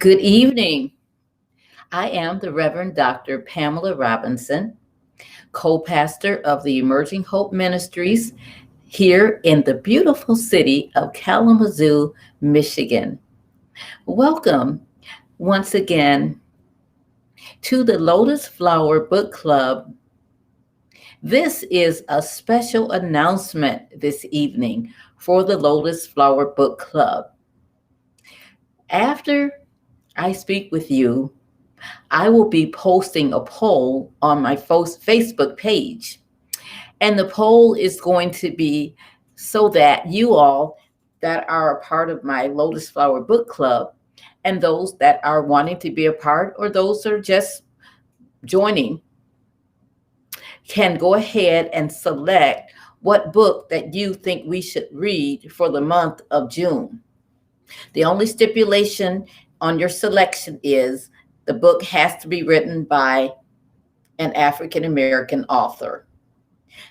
Good evening. I am the Reverend Dr. Pamela Robinson, co-pastor of the Emerging Hope Ministries here in the beautiful city of Kalamazoo, Michigan. Welcome once again to the Lotus Flower Book Club. This is a special announcement this evening for the Lotus Flower Book Club. After I speak with you, I will be posting a poll on my Facebook page. And the poll is going to be so that you all that are a part of my Lotus Flower Book Club and those that are wanting to be a part or those that are just joining can go ahead and select what book that you think we should read for the month of June. The only stipulation on your selection is the book has to be written by an African American author.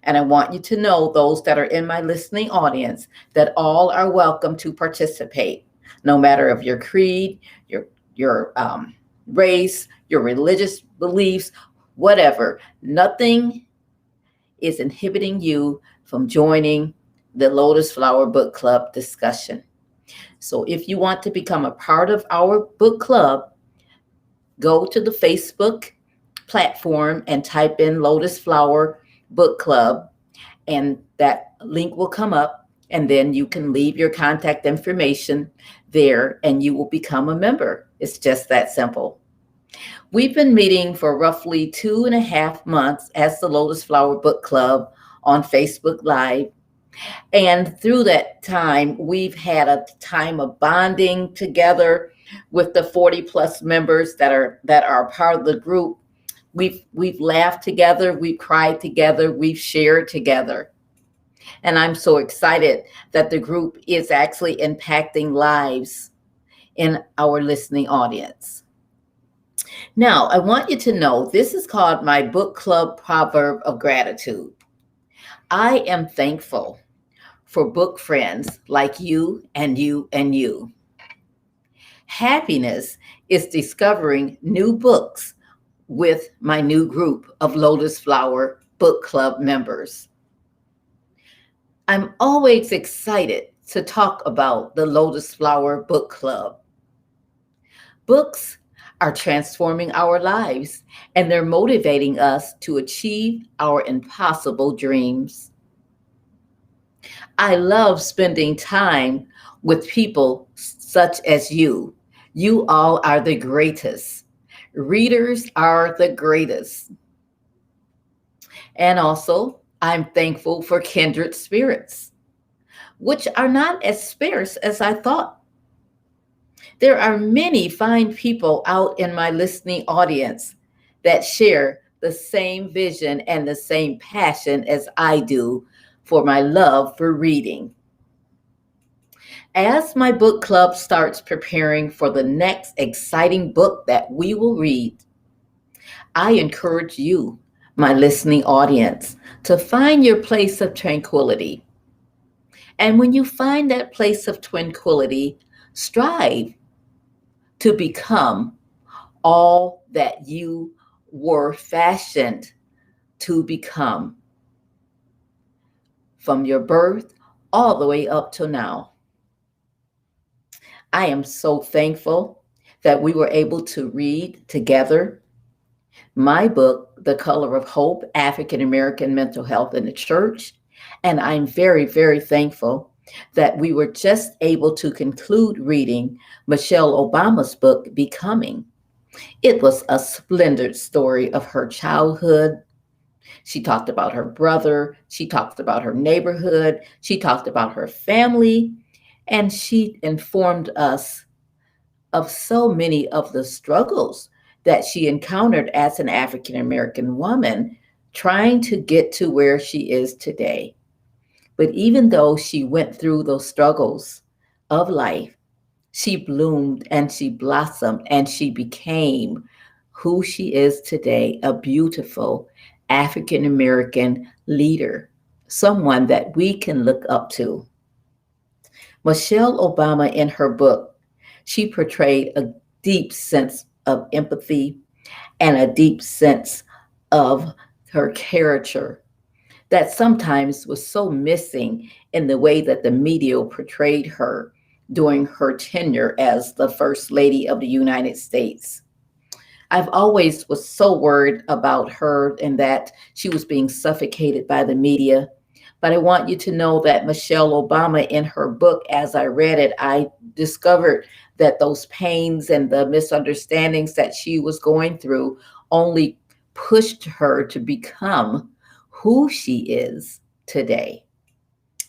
And I want you to know, those that are in my listening audience, that all are welcome to participate, no matter of your creed, your race, your religious beliefs, whatever. Nothing is inhibiting you from joining the Lotus Flower Book Club discussion. So if you want to become a part of our book club, go to the Facebook platform and type in Lotus Flower Book Club, and that link will come up, and then you can leave your contact information there and you will become a member. It's just that simple. We've been meeting for roughly 2.5 months as the Lotus Flower Book Club on Facebook Live. And through that time, we've had a time of bonding together with the 40 plus members that are part of the group. We've laughed together, we've cried together, we've shared together. And I'm so excited that the group is actually impacting lives in our listening audience. Now, I want you to know this is called my book club proverb of gratitude. I am thankful for book friends like you and you and you. Happiness is discovering new books with my new group of Lotus Flower Book Club members. I'm always excited to talk about the Lotus Flower Book Club. Books are transforming our lives, and they're motivating us to achieve our impossible dreams. I love spending time with people such as you. You all are the greatest. Readers are the greatest. And also, I'm thankful for kindred spirits, which are not as sparse as I thought. There are many fine people out in my listening audience that share the same vision and the same passion as I do for my love for reading. As my book club starts preparing for the next exciting book that we will read, I encourage you, my listening audience, to find your place of tranquility. And when you find that place of tranquility, strive to become all that you were fashioned to become from your birth all the way up to now. I am so thankful that we were able to read together my book, The Color of Hope, African American Mental Health in the Church. And I'm very, very thankful that we were just able to conclude reading Michelle Obama's book, Becoming. It was a splendid story of her childhood. She talked about her brother. She talked about her neighborhood. She talked about her family. And she informed us of so many of the struggles that she encountered as an African American woman trying to get to where she is today. But even though she went through those struggles of life, she bloomed and she blossomed and she became who she is today, a beautiful African American leader, someone that we can look up to. Michelle Obama, in her book, she portrayed deep sense of empathy and a deep sense of her character that sometimes was so missing in the way that the media portrayed her during her tenure as the First Lady of the United States. I've always was so worried about her and that she was being suffocated by the media. But I want you to know that Michelle Obama, in her book, as I read it, I discovered that those pains and the misunderstandings that she was going through only pushed her to become who she is today.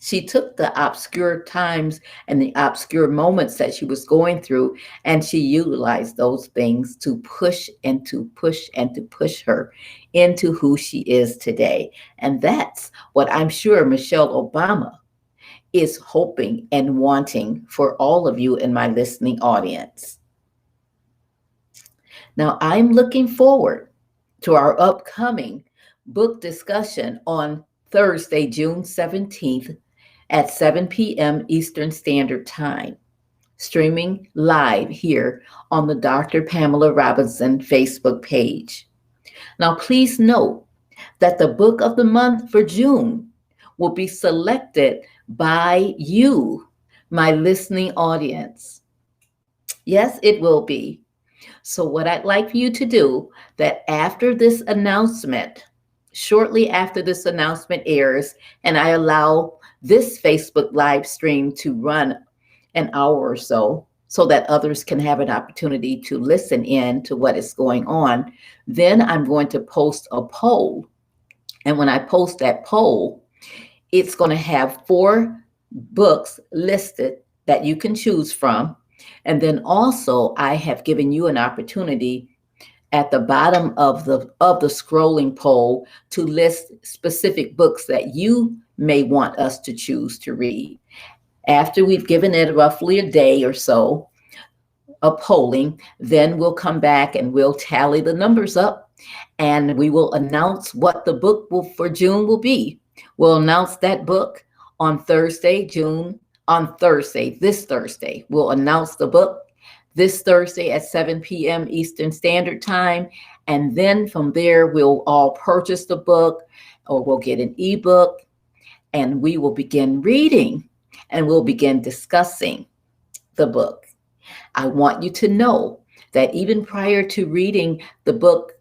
She took the obscure times and the obscure moments that she was going through, and she utilized those things to push and to push and to push her into who she is today. And that's what I'm sure Michelle Obama is hoping and wanting for all of you in my listening audience. Now, I'm looking forward to our upcoming book discussion on Thursday, June 17th at 7 p.m. Eastern Standard Time, streaming live here on the Dr. Pamela Robinson Facebook page. Now, please note that the book of the month for June will be selected by you, my listening audience. Yes, it will be. So what I'd like for you to do, that after this announcement, shortly after this announcement airs, and I allow this Facebook live stream to run an hour or so that others can have an opportunity to listen in to what is going on, then I'm going to post a poll. And when I post that poll, it's going to have 4 books listed that you can choose from. And then also I have given you an opportunity at the bottom of the scrolling poll to list specific books that you may want us to choose to read. After we've given it roughly a day or so of polling, then we'll come back and we'll tally the numbers up and we will announce what the book for June will be. We'll announce that book on Thursday, this Thursday. We'll announce the book this Thursday at 7 p.m. Eastern Standard Time. And then from there, we'll all purchase the book or we'll get an ebook and we will begin reading and we'll begin discussing the book. I want you to know that even prior to reading the book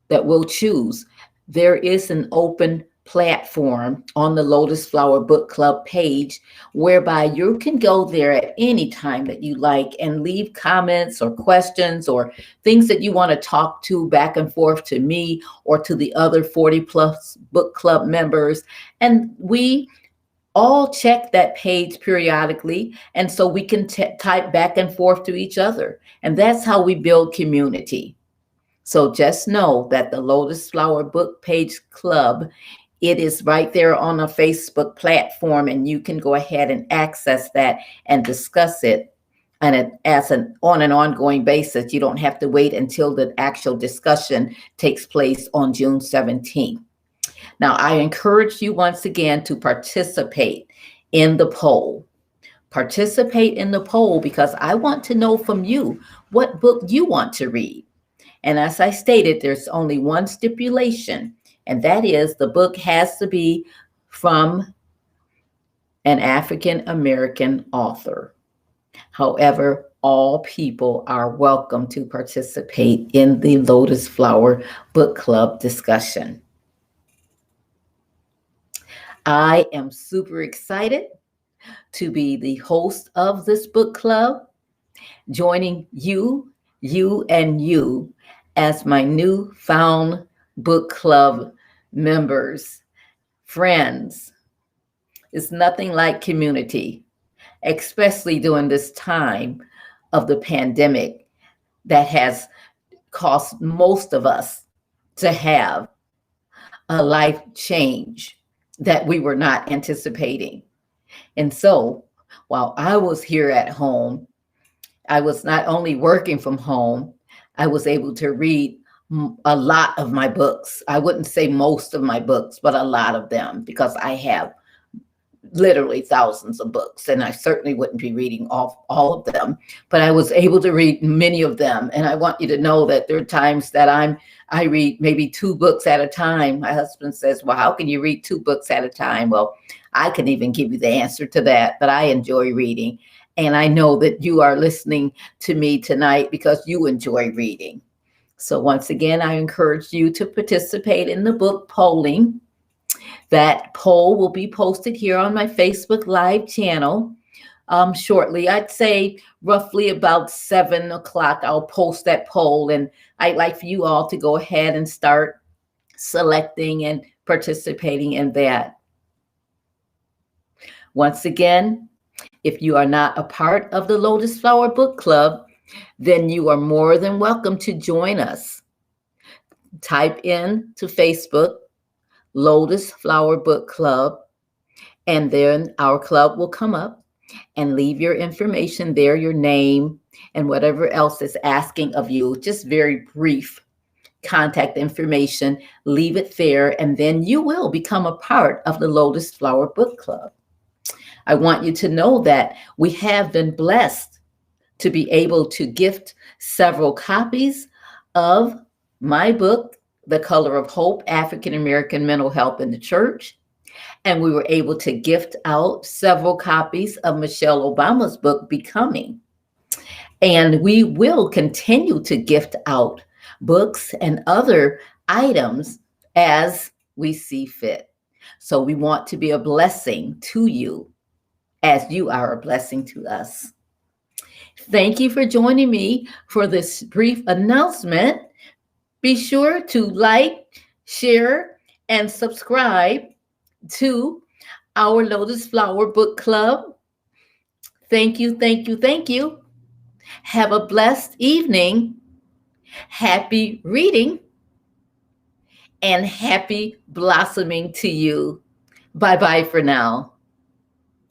that we'll choose, there is an open platform on the Lotus Flower Book Club page whereby you can go there at any time that you like and leave comments or questions or things that you want to talk to back and forth to me or to the other 40 plus book club members. And we all check that page periodically, and so we can type back and forth to each other. And that's how we build community. So just know that the Lotus Flower Book Page Club, it is right there on a Facebook platform, and you can go ahead and access that and discuss it and on an ongoing basis. You don't have to wait until the actual discussion takes place on June 17th. Now, I encourage you once again to participate in the poll. Participate in the poll because I want to know from you what book you want to read. And as I stated, there's only one stipulation, and that is the book has to be from an African American author. However, all people are welcome to participate in the Lotus Flower Book Club discussion. I am super excited to be the host of this book club, joining you as my newfound book club members, friends. It's nothing like community, especially during this time of the pandemic that has caused most of us to have a life change that we were not anticipating. And so while I was here at home, I was not only working from home, I was able to read a lot of my books. I wouldn't say most of my books, but a lot of them, because I have literally thousands of books, and I certainly wouldn't be reading all of them, but I was able to read many of them. And I want you to know that there are times that I read maybe 2 books at a time. My husband says, well, how can you read 2 books at a time? Well, I can even give you the answer to that, but I enjoy reading. And I know that you are listening to me tonight because you enjoy reading. So once again, I encourage you to participate in the book polling. That poll will be posted here on my Facebook Live channel shortly. I'd say roughly about 7 o'clock, I'll post that poll. And I'd like for you all to go ahead and start selecting and participating in that. Once again, if you are not a part of the Lotus Flower Book Club, then you are more than welcome to join us. Type in to Facebook, Lotus Flower Book Club, and then our club will come up, and leave your information there, your name, and whatever else is asking of you, just very brief contact information, leave it there, and then you will become a part of the Lotus Flower Book Club. I want you to know that we have been blessed to be able to gift several copies of my book, The Color of Hope, African American Mental Health in the Church. And we were able to gift out several copies of Michelle Obama's book, Becoming. And we will continue to gift out books and other items as we see fit. So we want to be a blessing to you as you are a blessing to us. Thank you for joining me for this brief announcement. Be sure to like, share, and subscribe to our Lotus Flower Book Club. Thank you, thank you, thank you. Have a blessed evening. Happy reading and happy blossoming to you. Bye-bye for now.